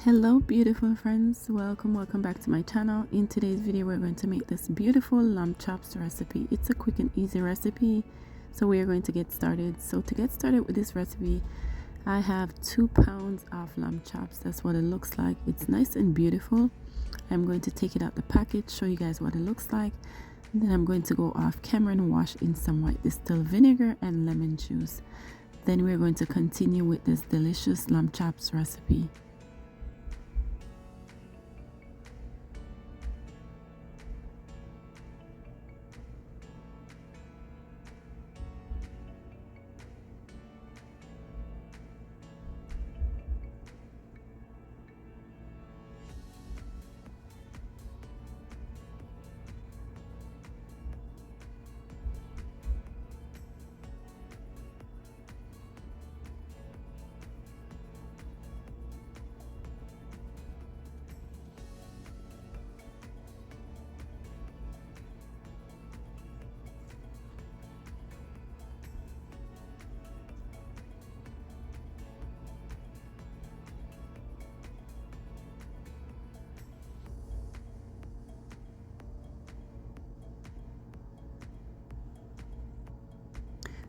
Hello beautiful friends, welcome back to my channel. In today's video we're going to make this beautiful lamb chops recipe. It's a quick and easy recipe, so we are going to get started. So to get started with this recipe, I have 2 pounds of lamb chops. That's what it looks like. It's nice and beautiful. I'm going to take it out the package, show you guys what it looks like, and then I'm going to go off camera and wash in some white distilled vinegar and lemon juice. Then we're going to continue with this delicious lamb chops recipe.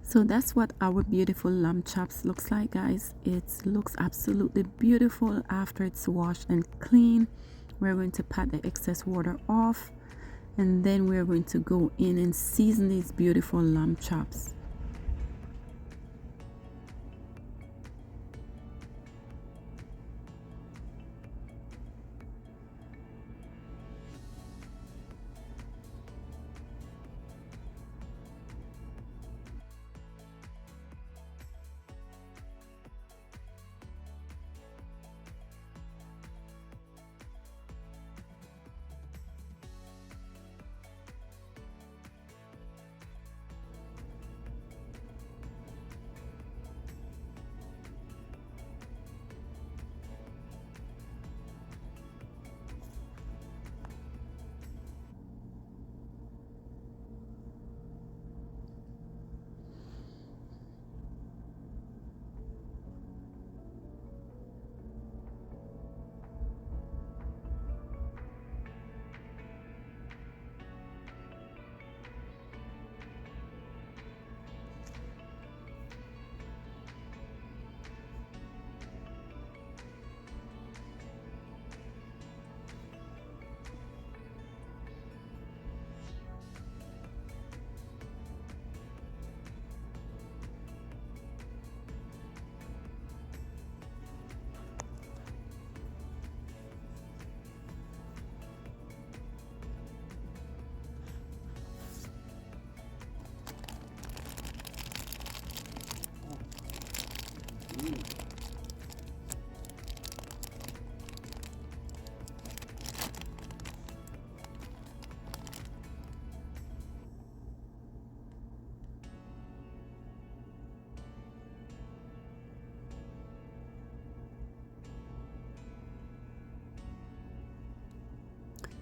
So that's what our beautiful lamb chops looks like, guys. It looks absolutely beautiful after it's washed and clean. We're going to pat the excess water off, and then we're going to go in and season these beautiful lamb chops.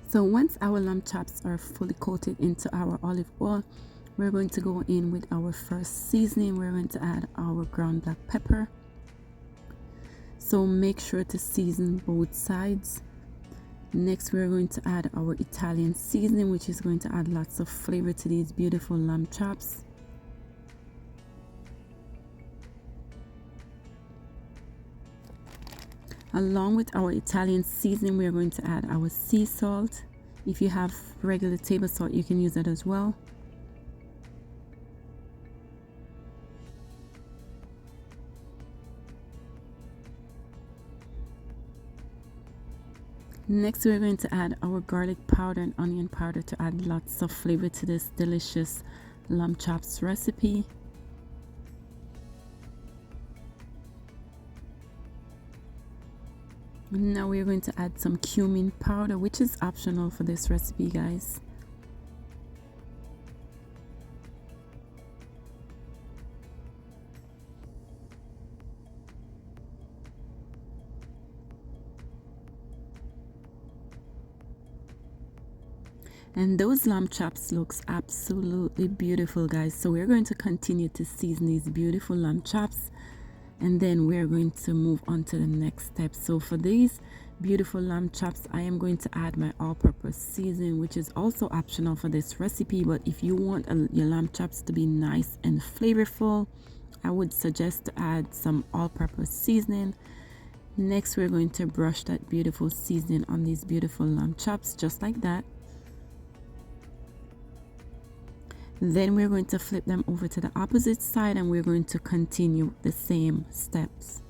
So once our lamb chops are fully coated into our olive oil, we're going to go in with our first seasoning. We're going to add our ground black pepper. So make sure to season both sides. Next, we're going to add our Italian seasoning, which is going to add lots of flavor to these beautiful lamb chops. Along with our Italian seasoning, we are going to add our sea salt. If you have regular table salt, you can use that as well. Next, we're going to add our garlic powder and onion powder to add lots of flavor to this delicious lamb chops recipe. Now we're going to add some cumin powder, which is optional for this recipe, guys. And those lamb chops looks absolutely beautiful, guys. So we're going to continue to season these beautiful lamb chops. and then we're going to move on to the next step. So for these beautiful lamb chops, I am going to add my all-purpose seasoning, which is also optional for this recipe, but if you want your lamb chops to be nice and flavorful, I would suggest to add some all-purpose seasoning. Next, we're going to brush that beautiful seasoning on these beautiful lamb chops, just like that. Then we're going to flip them over to the opposite side, and we're going to continue the same steps.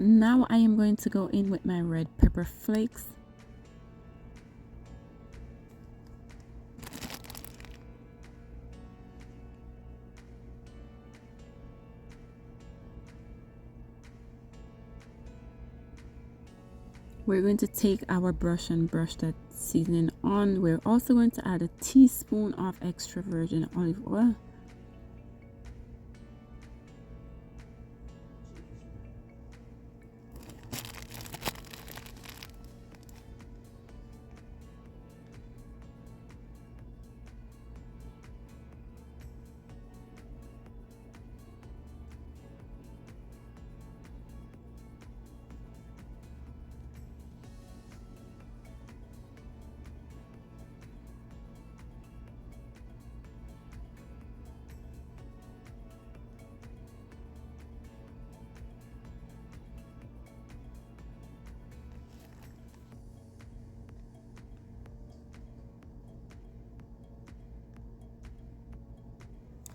Now I am going to go in with my red pepper flakes. We're going to take our brush and brush that seasoning on. We're also going to add a teaspoon of extra virgin olive oil.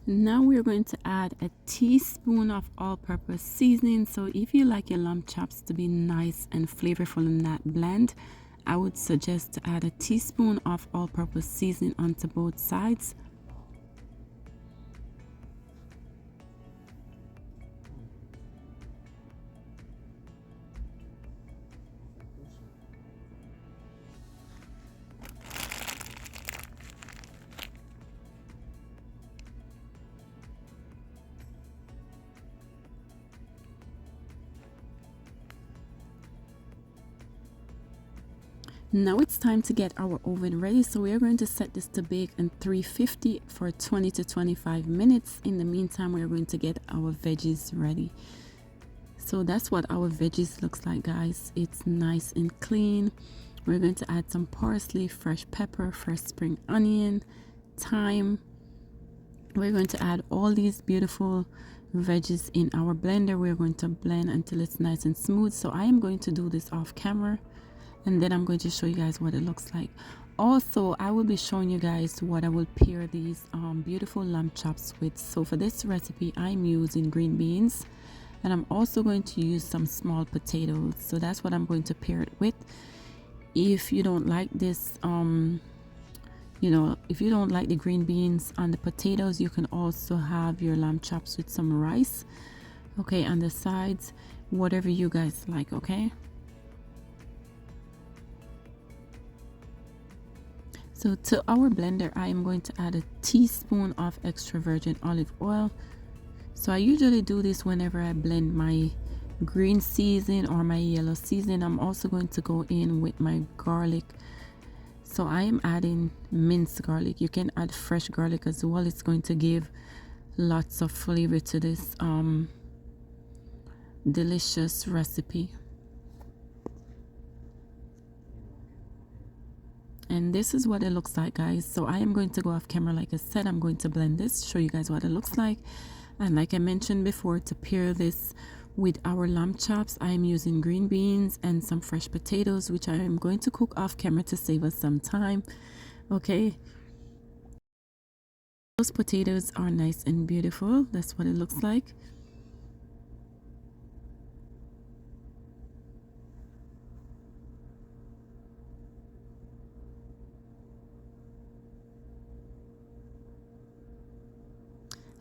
Now we're going to add a teaspoon of all-purpose seasoning. So if you like your lamb chops to be nice and flavorful in that blend, I would suggest to add a teaspoon of all-purpose seasoning onto both sides. Now it's time to get our oven ready, so we are going to set this to bake in 350 for 20 to 25 minutes. In the meantime, we are going to get our veggies ready. So that's what our veggies looks like, guys. It's nice and clean. We're going to add some parsley, fresh pepper, fresh spring onion, thyme. We're going to add all these beautiful veggies in our blender. We're going to blend until it's nice and smooth. So I am going to do this off camera, and then I'm going to show you guys what it looks like. Also, I will be showing you guys what I will pair these beautiful lamb chops with. So for this recipe, I'm using green beans, and I'm also going to use some small potatoes. So that's what I'm going to pair it with. If you don't like this, if you don't like the green beans and the potatoes, you can also have your lamb chops with some rice, okay, on the sides, whatever you guys like, okay. So to our blender, I am going to add a teaspoon of extra virgin olive oil. So I usually do this whenever I blend my green season or my yellow season. I'm also going to go in with my garlic. So I am adding minced garlic. You can add fresh garlic as well. It's going to give lots of flavor to this delicious recipe. And this is what it looks like, guys. So I am going to go off camera. Like I said, I'm going to blend this, show you guys what it looks like. And like I mentioned before, to pair this with our lamb chops, I am using green beans and some fresh potatoes, which I am going to cook off camera to save us some time. Okay, those potatoes are nice and beautiful. That's what it looks like.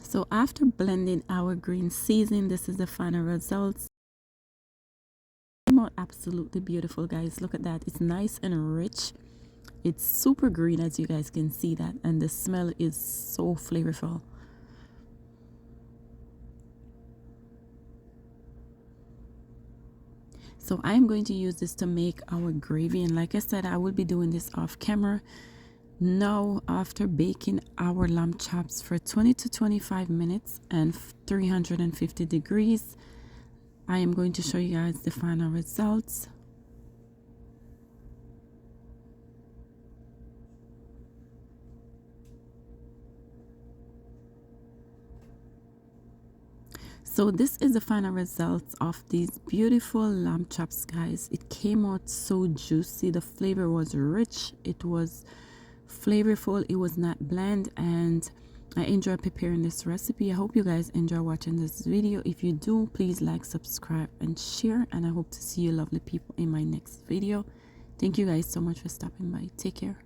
So after blending our green season, this is the final results. Came out absolutely beautiful, guys. Look at that. It's nice and rich. It's super green, as you guys can see that, and the smell is so flavorful. So I'm going to use this to make our gravy, and like I said, I will be doing this off camera. Now, after baking our lamb chops for 20 to 25 minutes and 350 degrees, I am going to show you guys the final results. So this is the final results of these beautiful lamb chops, guys. It came out so juicy. The flavor was rich. It was flavorful. It was not bland, and I enjoy preparing this recipe. I hope you guys enjoy watching this video. If you do, please like, subscribe, and share, and I hope to see you lovely people in my next video. Thank you guys so much for stopping by. Take care.